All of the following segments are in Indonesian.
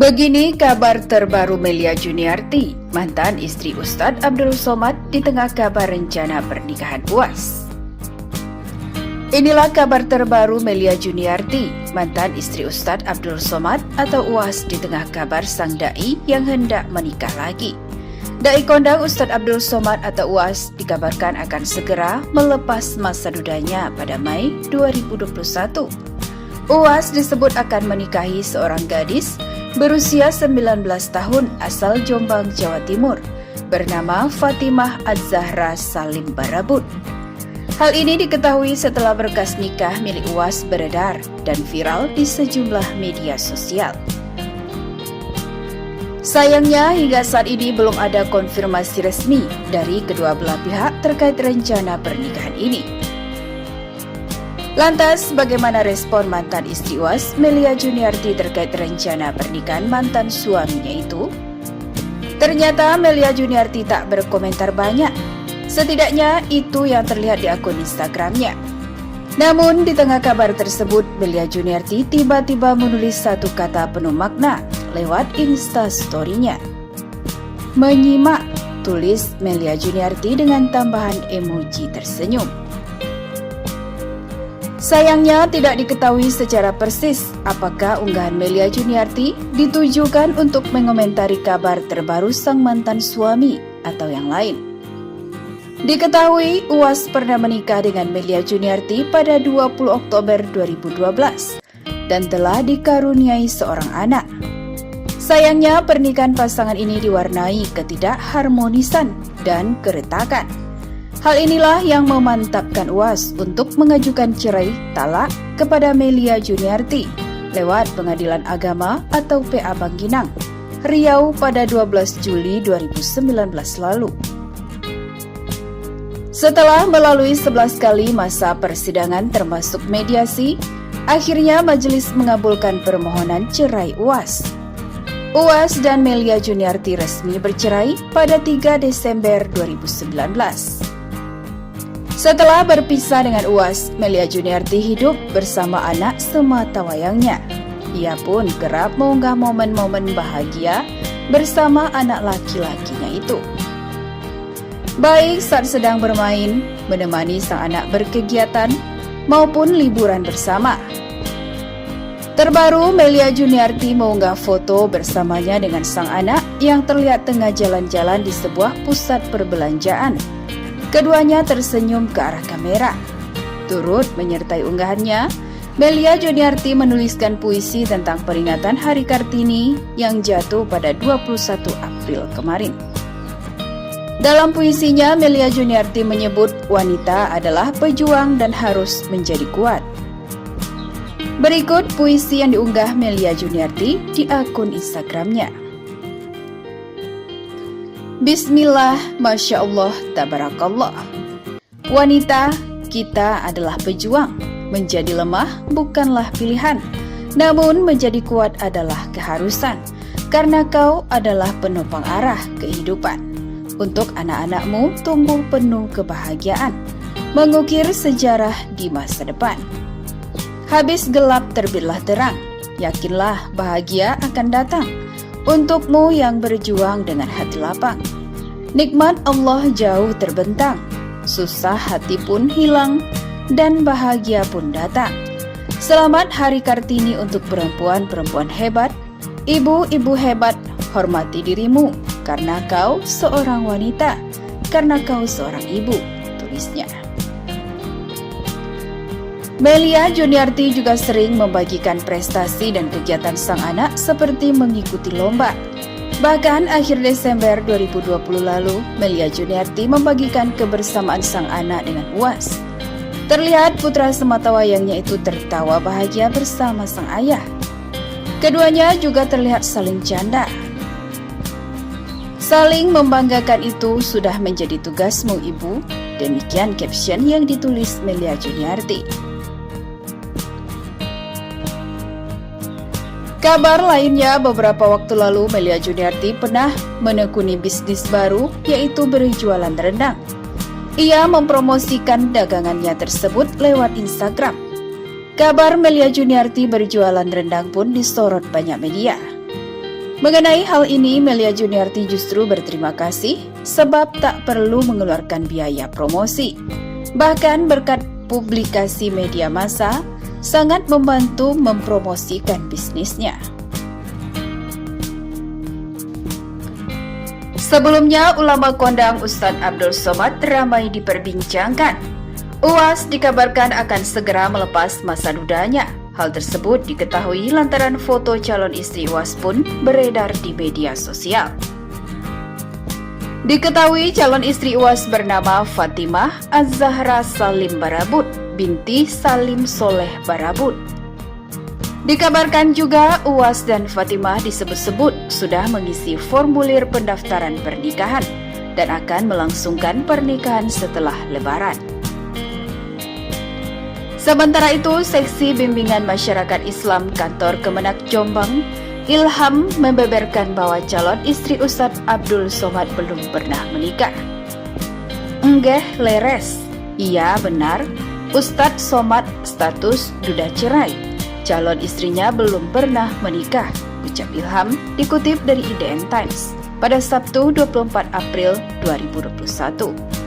Begini kabar terbaru Melia Juniarti, mantan istri Ustadz Abdul Somad di tengah kabar rencana pernikahan UAS. Inilah kabar terbaru Melia Juniarti, mantan istri Ustadz Abdul Somad atau UAS di tengah kabar sang dai yang hendak menikah lagi. Dai kondang Ustadz Abdul Somad atau UAS dikabarkan akan segera melepas masa dudanya pada Mei 2021. UAS disebut akan menikahi seorang gadis berusia 19 tahun asal Jombang, Jawa Timur, bernama Fatimah Az-Zahra Salim Barabun. Hal ini diketahui setelah berkas nikah milik UAS beredar dan viral di sejumlah media sosial. Sayangnya hingga saat ini belum ada konfirmasi resmi dari kedua belah pihak terkait rencana pernikahan ini. Lantas, bagaimana respon mantan istri UAS, Melia Juniarti terkait rencana pernikahan mantan suaminya itu? Ternyata Melia Juniarti tak berkomentar banyak. Setidaknya itu yang terlihat di akun Instagramnya. Namun, di tengah kabar tersebut, Melia Juniarti tiba-tiba menulis satu kata penuh makna lewat Instastory-nya. Menyimak, tulis Melia Juniarti dengan tambahan emoji tersenyum. Sayangnya tidak diketahui secara persis apakah unggahan Melia Juniarti ditujukan untuk mengomentari kabar terbaru sang mantan suami atau yang lain. Diketahui UAS pernah menikah dengan Melia Juniarti pada 20 Oktober 2012 dan telah dikaruniai seorang anak. Sayangnya pernikahan pasangan ini diwarnai ketidakharmonisan dan keretakan. Hal inilah yang memantapkan UAS untuk mengajukan cerai talak kepada Melia Juniarti lewat Pengadilan Agama atau PA Bangkinang, Riau pada 12 Juli 2019 lalu. Setelah melalui 11 kali masa persidangan termasuk mediasi, akhirnya majelis mengabulkan permohonan cerai UAS. UAS dan Melia Juniarti resmi bercerai pada 3 Desember 2019. Setelah berpisah dengan UAS, Melia Juniarti hidup bersama anak sematawayangnya. Ia pun kerap mengunggah momen-momen bahagia bersama anak laki-lakinya itu. Baik saat sedang bermain, menemani sang anak berkegiatan, maupun liburan bersama. Terbaru, Melia Juniarti mengunggah foto bersamanya dengan sang anak yang terlihat tengah jalan-jalan di sebuah pusat perbelanjaan. Keduanya tersenyum ke arah kamera. Turut menyertai unggahannya, Melia Juniarti menuliskan puisi tentang peringatan Hari Kartini yang jatuh pada 21 April kemarin. Dalam puisinya, Melia Juniarti menyebut wanita adalah pejuang dan harus menjadi kuat. Berikut puisi yang diunggah Melia Juniarti di akun Instagramnya. Bismillah, Masya Allah, Tabarakallah. Wanita, kita adalah pejuang. Menjadi lemah bukanlah pilihan, namun menjadi kuat adalah keharusan. Karena kau adalah penopang arah kehidupan. Untuk anak-anakmu tumbuh penuh kebahagiaan, mengukir sejarah di masa depan. Habis gelap terbitlah terang, yakinlah bahagia akan datang. Untukmu yang berjuang dengan hati lapang. Nikmat Allah jauh terbentang, susah hati pun hilang, dan bahagia pun datang. Selamat Hari Kartini untuk perempuan-perempuan hebat. Ibu-ibu hebat, hormati dirimu, karena kau seorang wanita, karena kau seorang ibu, tulisnya. Melia Juniarti juga sering membagikan prestasi dan kegiatan sang anak seperti mengikuti lomba. Bahkan akhir Desember 2020 lalu, Melia Juniarti membagikan kebersamaan sang anak dengan UAS. Terlihat putra sematawayangnya itu tertawa bahagia bersama sang ayah. Keduanya juga terlihat saling canda. Saling membanggakan itu sudah menjadi tugasmu, Ibu. Demikian caption yang ditulis Melia Juniarti. Kabar lainnya, beberapa waktu lalu Melia Juniarti pernah menekuni bisnis baru, yaitu berjualan rendang. Ia mempromosikan dagangannya tersebut lewat Instagram. Kabar Melia Juniarti berjualan rendang pun disorot banyak media. Mengenai hal ini, Melia Juniarti justru berterima kasih sebab tak perlu mengeluarkan biaya promosi. Bahkan berkat publikasi media massa, sangat membantu mempromosikan bisnisnya. Sebelumnya, ulama kondang Ustadz Abdul Somad ramai diperbincangkan. UAS dikabarkan akan segera melepas masa dudanya. Hal tersebut diketahui lantaran foto calon istri UAS pun beredar di media sosial. Diketahui calon istri UAS bernama Fatimah Az-Zahra Salim Barabut binti Salim Soleh Barabut. Dikabarkan juga UAS dan Fatimah disebut-sebut sudah mengisi formulir pendaftaran pernikahan dan akan melangsungkan pernikahan setelah Lebaran. Sementara itu, Seksi Bimbingan Masyarakat Islam Kantor Kemenak Jombang, Ilham, membeberkan bahwa calon istri Ustadz Abdul Somad belum pernah menikah. Enggeh leres, iya benar, Ustadz Somad status duda cerai. Calon istrinya belum pernah menikah, ucap Ilham, dikutip dari IDN Times pada Sabtu 24 April 2021.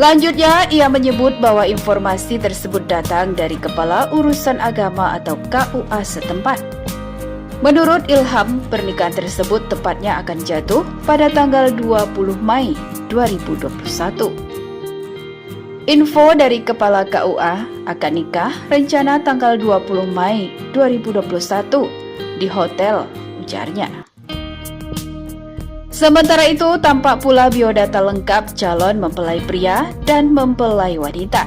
Lanjutnya, ia menyebut bahwa informasi tersebut datang dari Kepala Urusan Agama atau KUA setempat. Menurut Ilham, pernikahan tersebut tepatnya akan jatuh pada tanggal 20 Mei 2021. Info dari Kepala KUA akan nikah rencana tanggal 20 Mei 2021 di hotel, ujarnya. Sementara itu, tampak pula biodata lengkap calon mempelai pria dan mempelai wanita.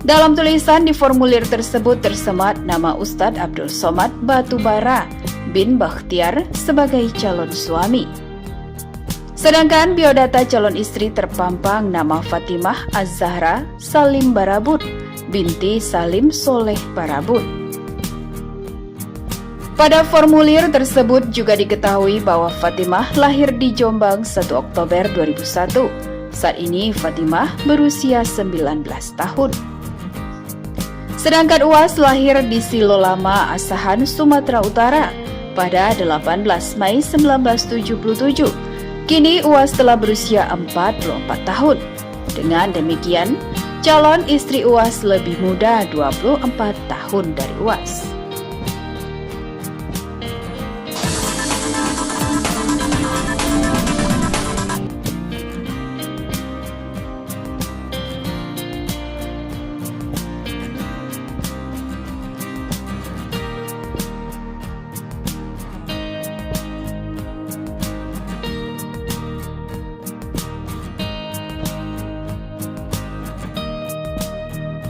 Dalam tulisan di formulir tersebut tersemat nama Ustadz Abdul Somad Batubara bin Bakhtiar sebagai calon suami. Sedangkan biodata calon istri terpampang nama Fatimah Az-Zahra Salim Barabut binti Salim Soleh Barabut. Pada formulir tersebut juga diketahui bahwa Fatimah lahir di Jombang 1 Oktober 2001. Saat ini Fatimah berusia 19 tahun. Sedangkan UAS lahir di Silolama, Asahan, Sumatera Utara pada 18 Mei 1977. Kini UAS telah berusia 44 tahun. Dengan demikian, calon istri UAS lebih muda 24 tahun dari UAS.